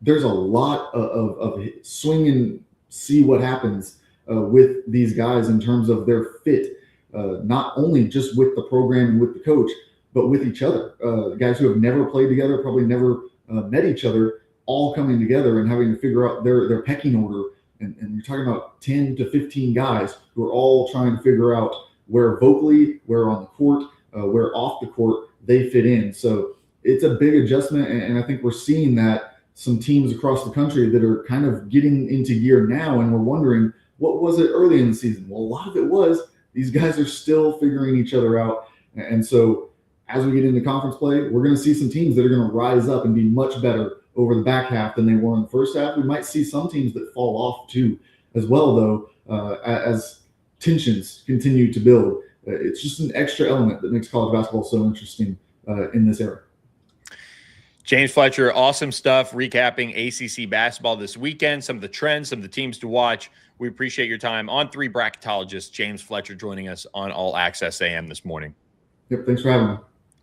there's a lot of swing and see what happens with these guys in terms of their fit, not only just with the program and with the coach, but with each other. Guys who have never played together, probably never met each other, all coming together and having to figure out their pecking order. And you're talking about 10 to 15 guys who are all trying to figure out where vocally, where on the court, where off the court they fit in. So it's a big adjustment. And I think we're seeing that some teams across the country that are kind of getting into gear now. And we're wondering, what was it early in the season? Well, a lot of it was these guys are still figuring each other out. And so as we get into conference play, we're going to see some teams that are going to rise up and be much better over the back half than they were in the first half. We might see some teams that fall off too as well, though, as tensions continue to build. It's just an extra element that makes college basketball so interesting in this era. James Fletcher, awesome stuff, recapping ACC basketball this weekend, some of the trends, some of the teams to watch. We appreciate your time. On3 bracketologist James Fletcher joining us on All Access AM this morning. Yep, thanks for having me.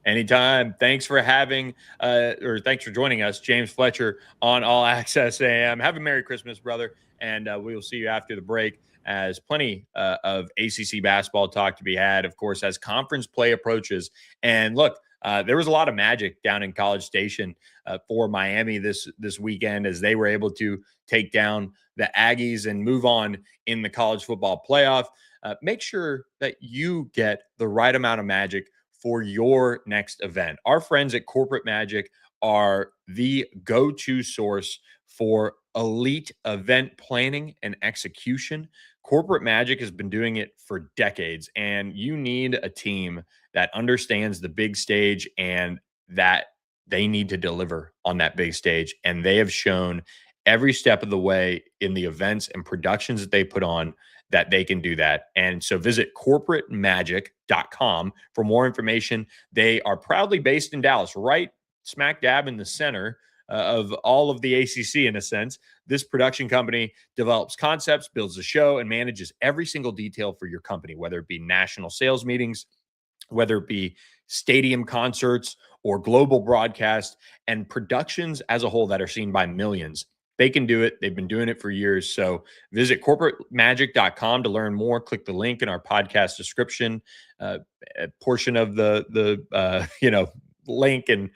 Anytime. Thanks for thanks for joining us, James Fletcher on All Access AM. Have a Merry Christmas, brother, and we will see you after the break as plenty of ACC basketball talk to be had, of course, as conference play approaches. And look, There was a lot of magic down in College Station for Miami this weekend as they were able to take down the Aggies and move on in the college football playoff. Make sure that you get the right amount of magic for your next event. Our friends at Corporate Magic are the go-to source for elite event planning and execution. Corporate Magic has been doing it for decades, and you need a team that understands the big stage and that they need to deliver on that big stage. And they have shown every step of the way in the events and productions that they put on that they can do that. And so visit corporatemagic.com for more information. They are proudly based in Dallas, right smack dab in the center of all of the ACC in a sense. This production company develops concepts, builds a show, and manages every single detail for your company, whether it be national sales meetings, whether it be stadium concerts or global broadcast and productions as a whole that are seen by millions. They can do it. They've been doing it for years. So visit corporatemagic.com to learn more. Click the link in our podcast description portion of the link, and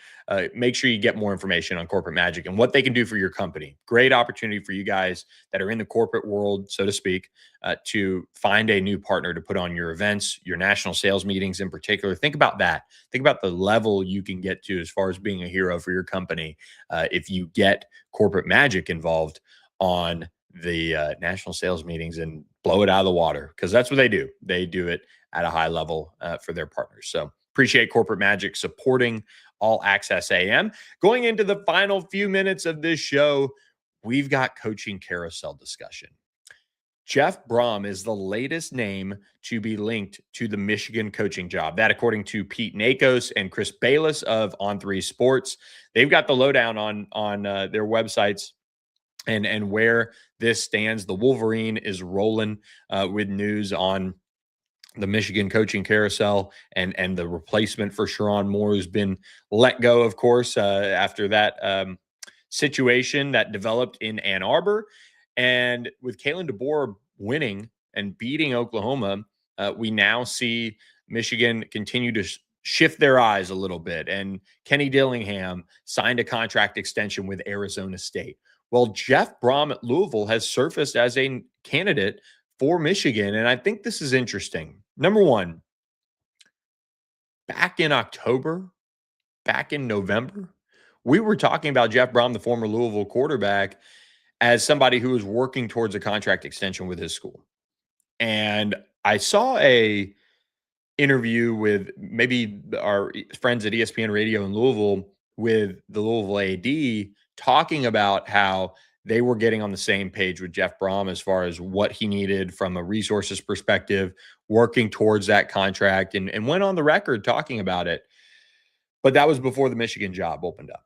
make sure you get more information on Corporate Magic and what they can do for your company. Great opportunity for you guys that are in the corporate world, so to speak, to find a new partner to put on your events, your national sales meetings in particular. Think about that. Think about the level you can get to as far as being a hero for your company if you get Corporate Magic involved on the national sales meetings and blow it out of the water, because that's what they do. They do it at a high level for their partners. So appreciate Corporate Magic supporting All Access AM. Going into the final few minutes of this show, we've got coaching carousel discussion. Jeff Brohm is the latest name to be linked to the Michigan coaching job. That, according to Pete Nakos and Chris Bayless of On3 Sports. They've got the lowdown on their websites and where this stands. The Wolverine is rolling with news on the Michigan coaching carousel and the replacement for Sharon Moore, who's been let go, of course, after that situation that developed in Ann Arbor. And with Kalen DeBoer winning and beating Oklahoma, we now see Michigan continue to shift their eyes a little bit. And Kenny Dillingham signed a contract extension with Arizona State. Well, Jeff Brohm at Louisville has surfaced as a candidate for Michigan. And I think this is interesting. Number one, back in October, back in November, we were talking about Jeff Brohm, the former Louisville quarterback, as somebody who was working towards a contract extension with his school. And I saw a interview with maybe our friends at ESPN Radio in Louisville with the Louisville AD talking about how they were getting on the same page with Jeff Brohm as far as what he needed from a resources perspective, working towards that contract, and went on the record talking about it. But that was before the Michigan job opened up.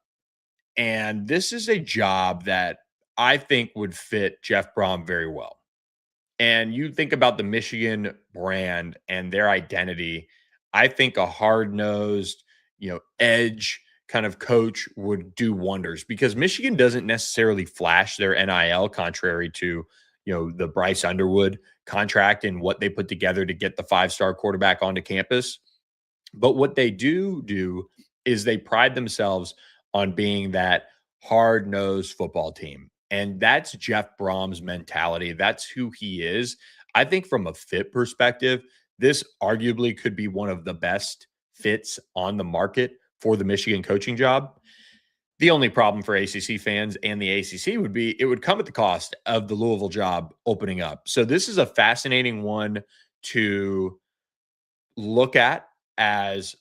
And this is a job that I think would fit Jeff Brohm very well. And you think about the Michigan brand and their identity, I think a hard-nosed, edge kind of coach would do wonders, because Michigan doesn't necessarily flash their NIL, contrary to, the Bryce Underwood contract and what they put together to get the 5-star quarterback onto campus. But what they do is they pride themselves on being that hard-nosed football team. And that's Jeff Brohm's mentality. That's who he is. I think from a fit perspective, this arguably could be one of the best fits on the market for the Michigan coaching job. The only problem for ACC fans and the ACC would be it would come at the cost of the Louisville job opening up. So this is a fascinating one to look at as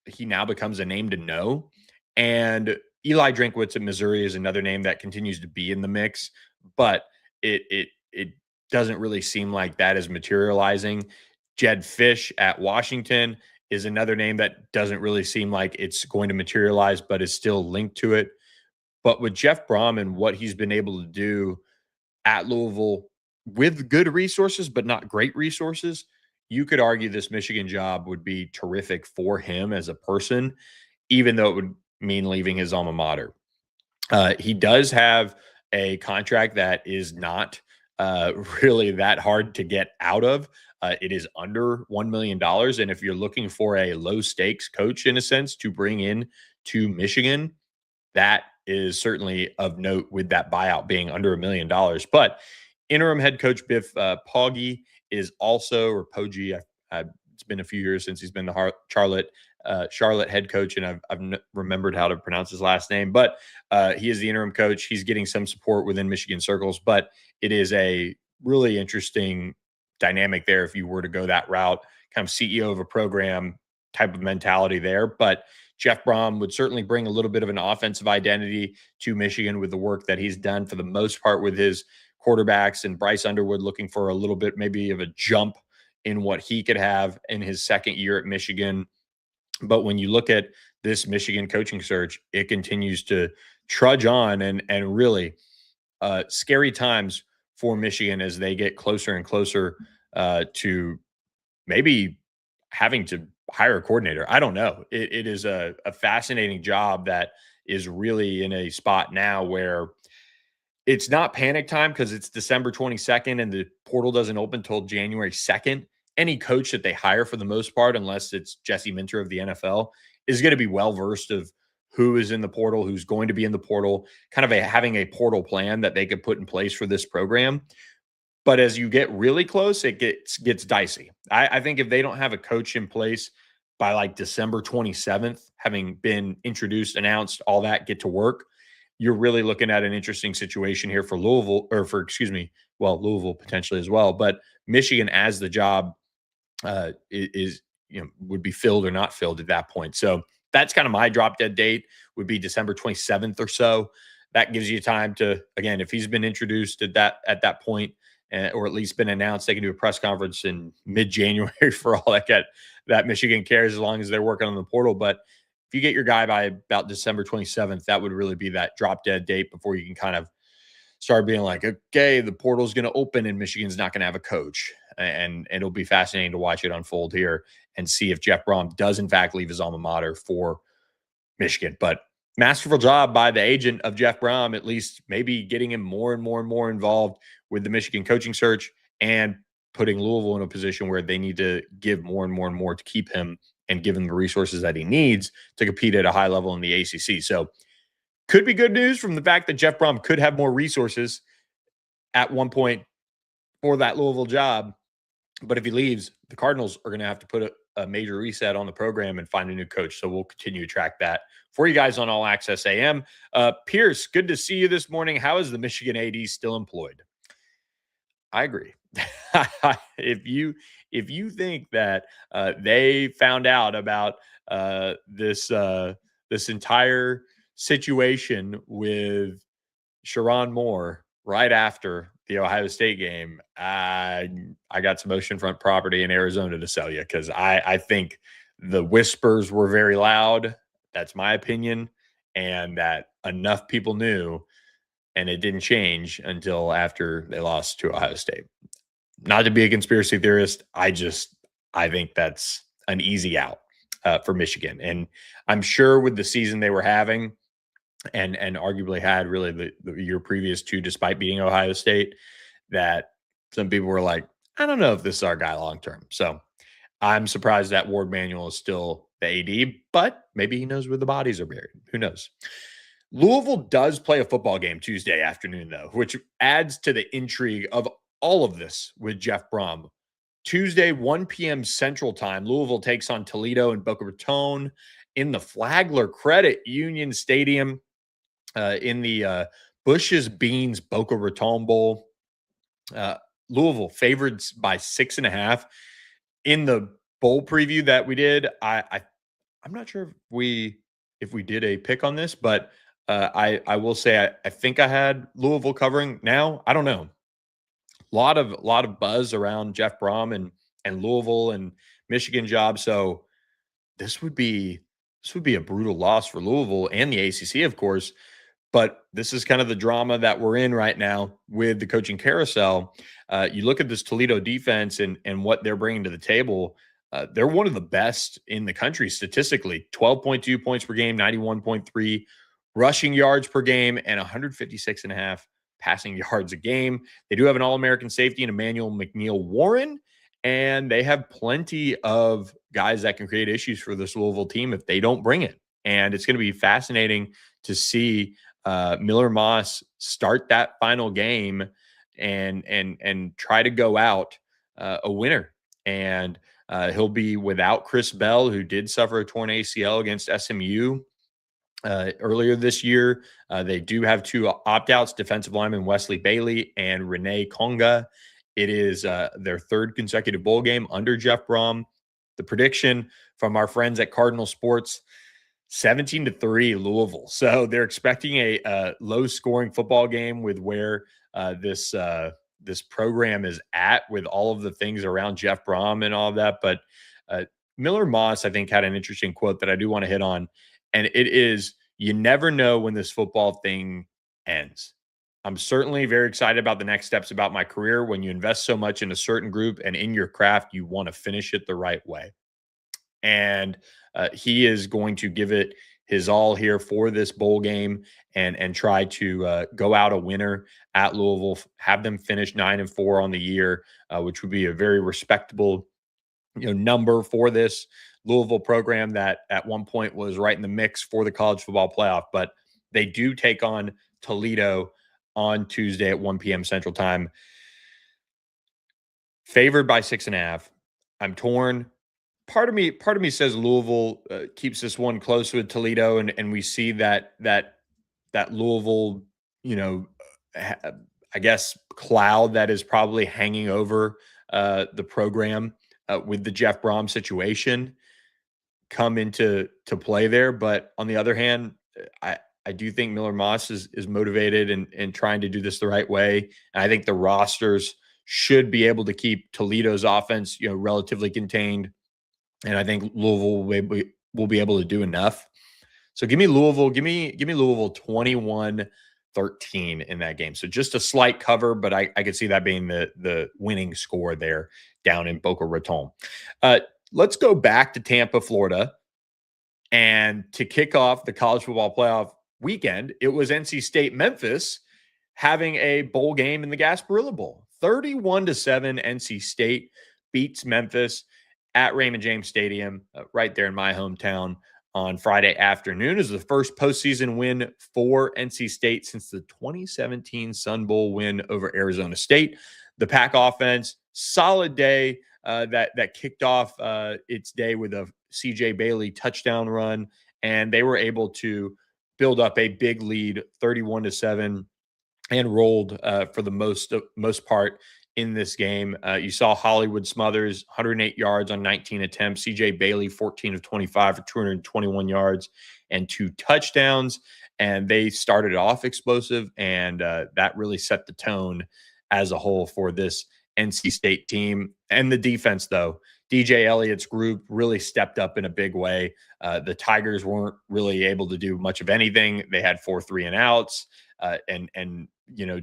he now becomes a name to know. And Eli Drinkwitz at Missouri is another name that continues to be in the mix, but it doesn't really seem like that is materializing. Jed Fish at Washington is another name that doesn't really seem like it's going to materialize, but is still linked to it. But with Jeff Brohm and what he's been able to do at Louisville with good resources, but not great resources, you could argue this Michigan job would be terrific for him as a person, even though it would mean leaving his alma mater. He does have a contract that is not really that hard to get out of. It is under $1 million. And if you're looking for a low stakes coach, in a sense, to bring in to Michigan, that is certainly of note with that buyout being under $1 million. But interim head coach Biff Poggi is also, or Poggi, it's been a few years since he's been the Charlotte head coach, and I've remembered how to pronounce his last name. But he is the interim coach. He's getting some support within Michigan circles, but it is a really interesting dynamic there if you were to go that route, kind of CEO of a program type of mentality there. But Jeff Brohm would certainly bring a little bit of an offensive identity to Michigan with the work that he's done for the most part with his quarterbacks, and Bryce Underwood looking for a little bit maybe of a jump in what he could have in his second year at Michigan. But when you look at this Michigan coaching search, it continues to trudge on, and really scary times for Michigan as they get closer and closer to maybe having to hire a coordinator. I don't know. It is a fascinating job that is really in a spot now where it's not panic time because it's December 22nd and the portal doesn't open until January 2nd. Any coach that they hire, for the most part, unless it's Jesse Minter of the NFL, is going to be well-versed of who is in the portal, who's going to be in the portal, kind of having a portal plan that they could put in place for this program. But as you get really close, it gets dicey. I think if they don't have a coach in place by like December 27th, having been introduced, announced, all that, get to work, you're really looking at an interesting situation here for Louisville, or for, Louisville potentially as well. But Michigan, as the job is, would be filled or not filled at that point. So that's kind of my drop dead date, would be December 27th or so. That gives you time to, again, if he's been introduced at that point, or at least been announced, they can do a press conference in mid-January for all that Michigan cares, as long as they're working on the portal. But if you get your guy by about December 27th, that would really be that drop dead date before you can kind of start being like, okay, the portal's going to open and Michigan's not going to have a coach. And it'll be fascinating to watch it unfold here and see if Jeff Brohm does in fact leave his alma mater for Michigan. But masterful job by the agent of Jeff Brohm, at least maybe getting him more and more and more involved with the Michigan coaching search, and putting Louisville in a position where they need to give more and more and more to keep him and give him the resources that he needs to compete at a high level in the ACC. So could be good news from the fact that Jeff Brohm could have more resources at one point for that Louisville job. But if he leaves, the Cardinals are going to have to put a major reset on the program and find a new coach. So we'll continue to track that for you guys on All Access AM. Pierce, good to see you this morning. How is the Michigan AD still employed? I agree. If you think that they found out about this entire situation with Sharon Moore right after the Ohio State game, I got some oceanfront property in Arizona to sell you, because I think the whispers were very loud. That's my opinion, and that enough people knew, and it didn't change until after they lost to Ohio State. Not to be a conspiracy theorist, I think that's an easy out for Michigan. And I'm sure with the season they were having, and arguably had really the year previous to, despite beating Ohio State, that some people were like, I don't know if this is our guy long term. So I'm surprised that Ward Manuel is still the AD, but maybe he knows where the bodies are buried. Who knows? Louisville does play a football game Tuesday afternoon, though, which adds to the intrigue of all of this with Jeff Brohm. Tuesday, 1 p.m. Central Time, Louisville takes on Toledo and Boca Raton in the Flagler Credit Union Stadium in the Bush's Beans Boca Raton Bowl. Louisville favored by 6.5. In the bowl preview that we did, I'm not sure if we did a pick on this, but I will say I think I had Louisville covering. Now I don't know. A lot of buzz around Jeff Brohm and Louisville and Michigan job. So this would be a brutal loss for Louisville and the ACC, of course. But this is kind of the drama that we're in right now with the coaching carousel. You look at this Toledo defense and what they're bringing to the table. They're one of the best in the country statistically. 12.2 points per game, 91.3 rushing yards per game, and 156.5 passing yards a game. They do have an All-American safety in Emmanuel McNeil-Warren, and they have plenty of guys that can create issues for this Louisville team if they don't bring it. And it's going to be fascinating to see Miller Moss start that final game and try to go out a winner. And he'll be without Chris Bell, who did suffer a torn ACL against SMU earlier this year. They do have two opt-outs, defensive lineman Wesley Bailey and Renee Konga. It is their third consecutive bowl game under Jeff Brohm. The prediction from our friends at Cardinal Sports, 17-3 Louisville. So they're expecting a low-scoring football game with where this program is at with all of the things around Jeff Brohm and all of that. But Miller Moss, I think, had an interesting quote that I do want to hit on. And it is, you never know when this football thing ends. I'm certainly very excited about the next steps about my career. When you invest so much in a certain group and in your craft, you want to finish it the right way. And he is going to give it his all here for this bowl game and try to go out a winner at Louisville, have them finish 9-4 on the year, which would be a very respectable number for this Louisville program that at one point was right in the mix for the college football playoff. But they do take on Toledo on Tuesday at 1 p.m. Central Time. Favored by 6.5. I'm torn. Part of me says Louisville keeps this one close with Toledo, and we see that Louisville, I guess, cloud that is probably hanging over the program with the Jeff Brohm situation come into play there. But on the other hand, I do think Miller Moss is motivated and trying to do this the right way. And I think the rosters should be able to keep Toledo's offense, relatively contained. And I think Louisville will be able to do enough. So give me Louisville. Give me Louisville 21-13 in that game. So just a slight cover, but I could see that being the winning score there down in Boca Raton. Let's go back to Tampa, Florida. And to kick off the college football playoff weekend, it was NC State Memphis having a bowl game in the Gasparilla Bowl. 31-7 NC State beats Memphis at Raymond James Stadium, right there in my hometown on Friday afternoon. Is the first postseason win for NC State since the 2017 Sun Bowl win over Arizona State. The Pack offense, solid day that kicked off its day with a CJ Bailey touchdown run, and they were able to build up a big lead, 31-7, and rolled for the most part in this game. You saw Hollywood Smothers, 108 yards on 19 attempts. CJ Bailey, 14 of 25 for 221 yards and 2 touchdowns. And they started off explosive, and that really set the tone as a whole for this NC State team. And the defense, though, DJ Elliott's group really stepped up in a big way. The Tigers weren't really able to do much of anything. They had 4 3-and-outs. And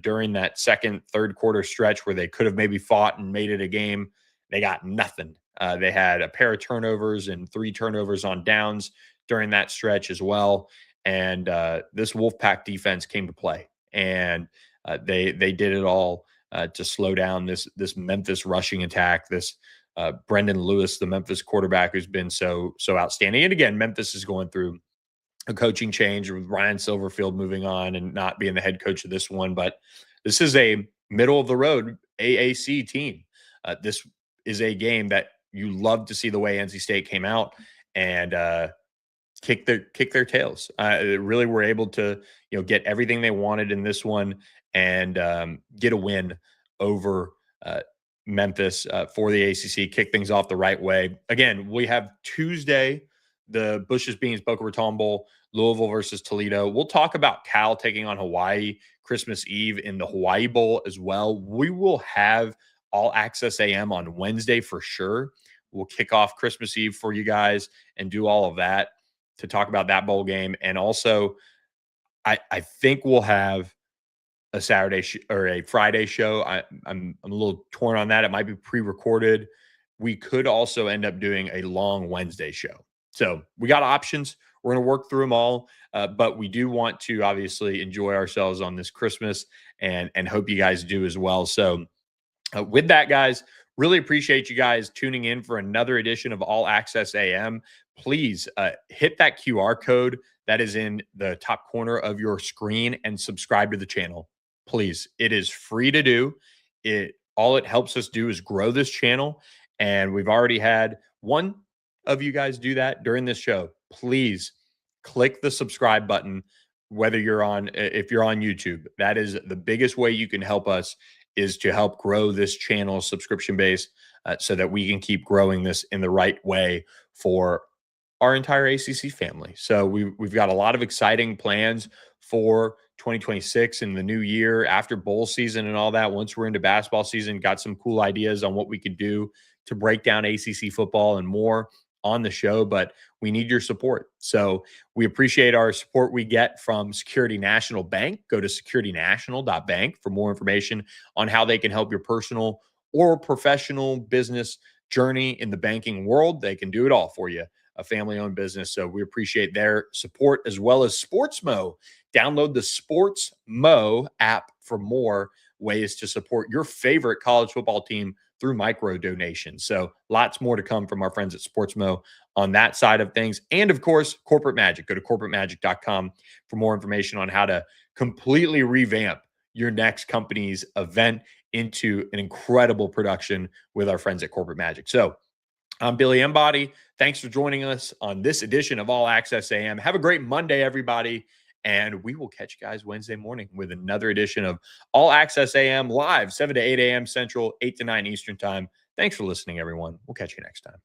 during that second, third quarter stretch where they could have maybe fought and made it a game, they got nothing. They had a pair of turnovers and 3 turnovers on downs during that stretch as well. And this Wolfpack defense came to play, and they did it all to slow down this Memphis rushing attack. This Brendan Lewis, the Memphis quarterback, who's been so outstanding. And again, Memphis is going through a coaching change with Ryan Silverfield moving on and not being the head coach of this one. But this is a middle of the road AAC team. This is a game that you love to see the way NC State came out and kick their tails. They really were able to, get everything they wanted in this one and get a win over Memphis for the ACC, kick things off the right way. Again, we have Tuesday, the Bush's Beans Boca Raton Bowl, Louisville versus Toledo. We'll talk about Cal taking on Hawaii Christmas Eve in the Hawaii Bowl as well. We will have All Access AM on Wednesday for sure. We'll kick off Christmas Eve for you guys and do all of that to talk about that bowl game. And also, I think we'll have a Saturday or a Friday show. I'm a little torn on that. It might be pre-recorded. We could also end up doing a long Wednesday show. So we got options. We're going to work through them all, but we do want to obviously enjoy ourselves on this Christmas, and hope you guys do as well. So with that, guys, really appreciate you guys tuning in for another edition of All Access AM. Please hit that QR code that is in the top corner of your screen and subscribe to the channel. Please, it is free to do. All it helps us do is grow this channel, and we've already had one of you guys do that during this show. Please click the subscribe button, if you're on YouTube. That is the biggest way you can help us, is to help grow this channel subscription base, so that we can keep growing this in the right way for our entire ACC family. So we've got a lot of exciting plans for 2026 and the new year after bowl season and all that. Once we're into basketball season, got some cool ideas on what we could do to break down ACC football and more on the show, but we need your support. So we appreciate our support we get from Security National Bank. Go to securitynational.bank for more information on how they can help your personal or professional business journey in the banking world. They can do it all for you, a family-owned business. So we appreciate their support, as well as Sportsmo. Download the Sportsmo app for more ways to support your favorite college football team through micro donations. So lots more to come from our friends at Sportsmo on that side of things. And of course, Corporate Magic. Go to corporatemagic.com for more information on how to completely revamp your next company's event into an incredible production with our friends at Corporate Magic. So I'm Billy Embody. Thanks for joining us on this edition of All Access AM. Have a great Monday, everybody. And we will catch you guys Wednesday morning with another edition of All Access AM live, 7 to 8 a.m. Central, 8 to 9 Eastern time. Thanks for listening, everyone. We'll catch you next time.